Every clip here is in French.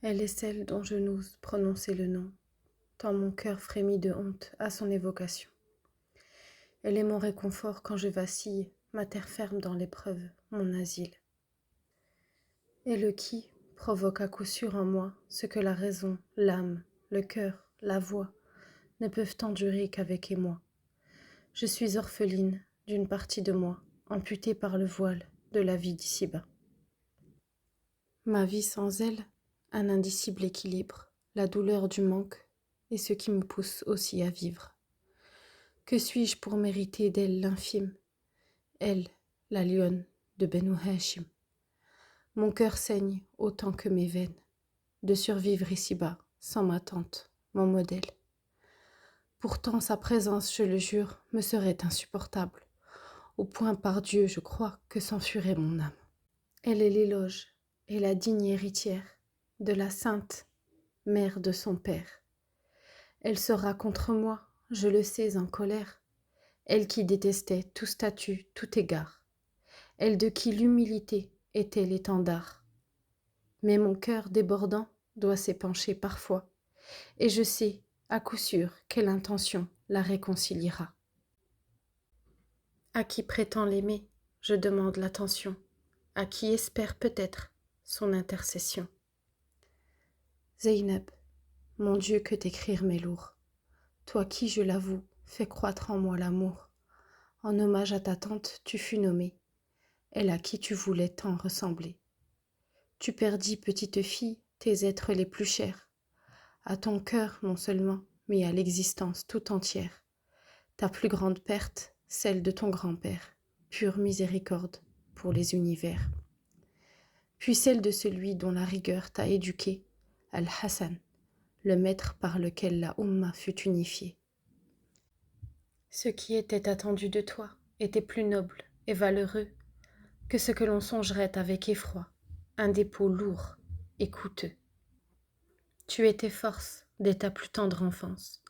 Elle est celle dont je n'ose prononcer le nom, tant mon cœur frémit de honte à son évocation. Elle est mon réconfort quand je vacille, ma terre ferme dans l'épreuve, mon asile. Elle qui provoque à coup sûr en moi ce que la raison, l'âme, le cœur, la voix ne peuvent endurer qu'avec émoi. Je suis orpheline d'une partie de moi, amputée par le voile de la vie d'ici-bas. Ma vie sans elle, un indicible équilibre, la douleur du manque et ce qui me pousse aussi à vivre. Que suis-je pour mériter d'elle l'infime, elle, la lionne de Benu Hashim? Mon cœur saigne autant que mes veines, de survivre ici-bas, sans ma tante, mon modèle. Pourtant sa présence, je le jure, me serait insupportable, au point par Dieu, je crois, que s'enfuirait mon âme. Elle est l'éloge et la digne héritière de la sainte mère de son père. Elle sera contre moi, je le sais, en colère, elle qui détestait tout statut, tout égard, elle de qui l'humilité était l'étendard. Mais mon cœur débordant doit s'épancher parfois, et je sais, à coup sûr, quelle intention la réconciliera. À qui prétend l'aimer, je demande l'attention, à qui espère peut-être son intercession. Zeynep, mon Dieu, que t'écrire m'est lourd, toi qui, je l'avoue, fais croître en moi l'amour. En hommage à ta tante, tu fus nommée, elle à qui tu voulais tant ressembler. Tu perdis, petite fille, tes êtres les plus chers, à ton cœur non seulement, mais à l'existence tout entière. Ta plus grande perte, celle de ton grand-père, pure miséricorde pour les univers. Puis celle de celui dont la rigueur t'a éduqué, Al-Hassan, le maître par lequel la Oumma fut unifiée. Ce qui était attendu de toi était plus noble et valeureux que ce que l'on songerait avec effroi, un dépôt lourd et coûteux. Tu étais force dès ta plus tendre enfance.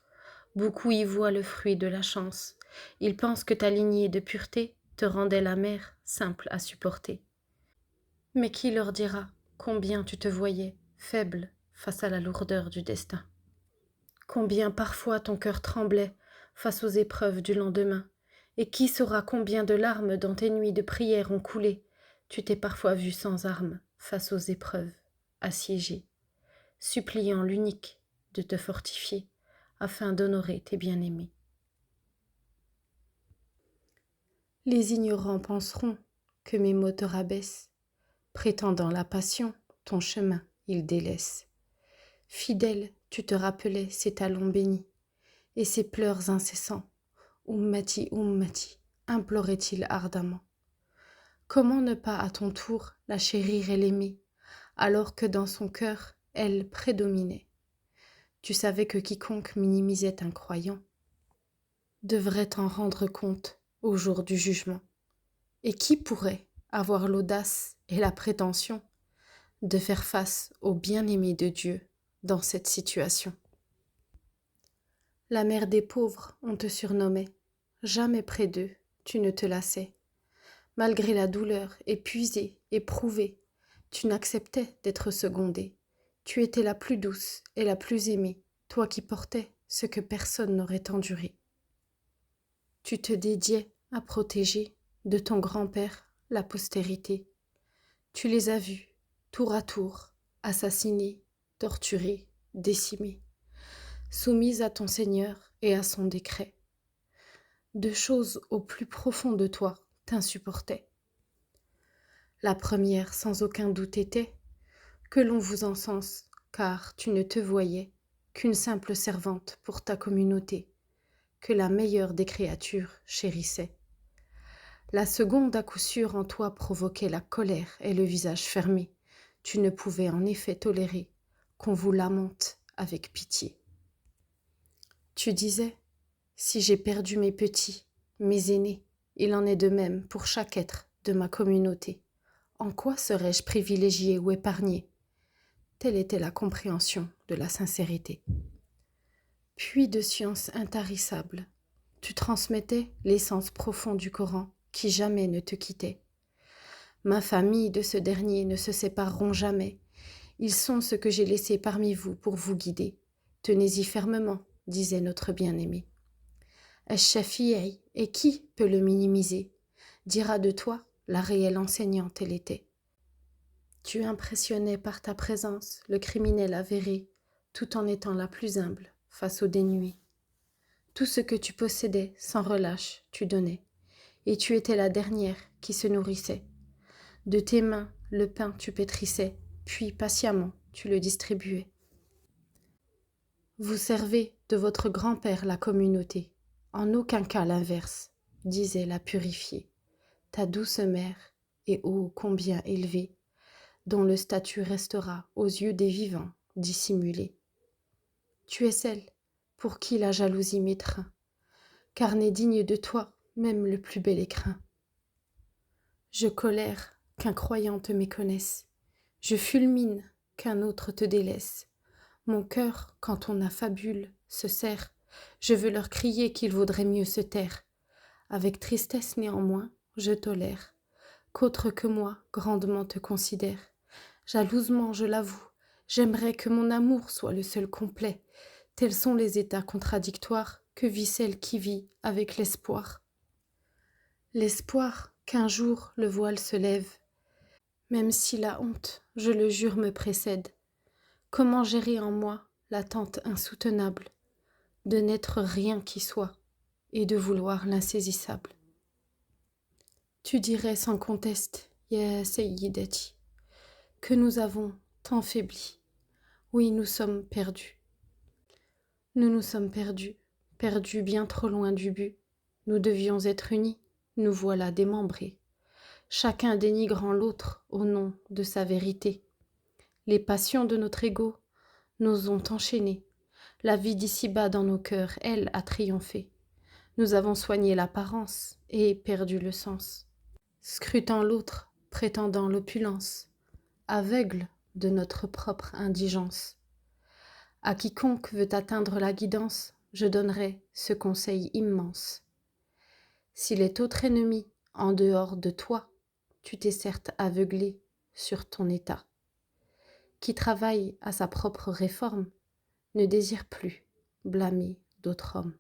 Beaucoup y voient le fruit de la chance. Ils pensent que ta lignée de pureté te rendait la mer simple à supporter. Mais qui leur dira combien tu te voyais faible face à la lourdeur du destin? Combien parfois ton cœur tremblait face aux épreuves du lendemain? Et qui saura combien de larmes dans tes nuits de prière ont coulé? Tu t'es parfois vu sans armes face aux épreuves, assiégé, suppliant l'unique de te fortifier afin d'honorer tes bien-aimés. Les ignorants penseront que mes mots te rabaissent, prétendant la passion, ton chemin ils délaissent. Fidèle, tu te rappelais ces talons bénis et ces pleurs incessants. Ummati, Ummati, implorait-il ardemment. Comment ne pas à ton tour la chérir et l'aimer, alors que dans son cœur, elle prédominait? Tu savais que quiconque minimisait un croyant devrait en rendre compte au jour du jugement. Et qui pourrait avoir l'audace et la prétention de faire face au bien-aimé de Dieu dans cette situation? La mère des pauvres, on te surnommait. Jamais près d'eux, tu ne te lassais. Malgré la douleur, épuisée, éprouvée, tu n'acceptais d'être secondée. Tu étais la plus douce et la plus aimée, toi qui portais ce que personne n'aurait enduré. Tu te dédiais à protéger de ton grand-père la postérité. Tu les as vus, tour à tour, assassinés, torturés, décimés, soumises à ton Seigneur et à son décret. Deux choses au plus profond de toi t'insupportaient. La première, sans aucun doute, était que l'on vous encense, car tu ne te voyais qu'une simple servante pour ta communauté, que la meilleure des créatures chérissait. La seconde, à coup sûr, en toi provoquait la colère et le visage fermé. Tu ne pouvais en effet tolérer qu'on vous lamente avec pitié. Tu disais, si j'ai perdu mes petits, mes aînés, il en est de même pour chaque être de ma communauté. En quoi serais-je privilégié ou épargné? Telle était la compréhension de la sincérité. Puits de science intarissable, tu transmettais l'essence profonde du Coran qui jamais ne te quittait. Ma famille de ce dernier ne se sépareront jamais. Ils sont ce que j'ai laissé parmi vous pour vous guider. Tenez-y fermement, disait notre bien-aimé. Ash-Shafi'i, et qui peut le minimiser, dira de toi, la réelle enseignante elle était. Tu impressionnais par ta présence le criminel avéré, tout en étant la plus humble face aux dénués. Tout ce que tu possédais, sans relâche, tu donnais, et tu étais la dernière qui se nourrissait. De tes mains, le pain tu pétrissais, puis patiemment tu le distribuais. Vous servez de votre grand-père la communauté, en aucun cas l'inverse, disait la purifiée, ta douce mère, et ô combien élevée, dont le statut restera aux yeux des vivants dissimulé. Tu es celle pour qui la jalousie m'étreint, car n'est digne de toi même le plus bel écrin. Je colère qu'un croyant te méconnaisse, je fulmine qu'un autre te délaisse. Mon cœur, quand on affabule, se serre, je veux leur crier qu'il vaudrait mieux se taire. Avec tristesse néanmoins, je tolère, qu'autre que moi grandement te considère. Jalousement, je l'avoue, j'aimerais que mon amour soit le seul complet. Tels sont les états contradictoires que vit celle qui vit avec l'espoir. L'espoir qu'un jour le voile se lève, même si la honte, je le jure, me précède. Comment gérer en moi l'attente insoutenable de n'être rien qui soit et de vouloir l'insaisissable? Tu dirais sans conteste, Ya Sayyidati, que nous avons tant faibli. Oui, nous sommes perdus. Nous nous sommes perdus, perdus bien trop loin du but. Nous devions être unis, nous voilà démembrés, chacun dénigrant l'autre au nom de sa vérité. Les passions de notre ego nous ont enchaînés. La vie d'ici-bas dans nos cœurs, elle, a triomphé. Nous avons soigné l'apparence et perdu le sens, scrutant l'autre, prétendant l'opulence, aveugle de notre propre indigence. À quiconque veut atteindre la guidance, je donnerai ce conseil immense. S'il est autre ennemi en dehors de toi, tu t'es certes aveuglé sur ton état. Qui travaille à sa propre réforme ne désire plus blâmer d'autres hommes.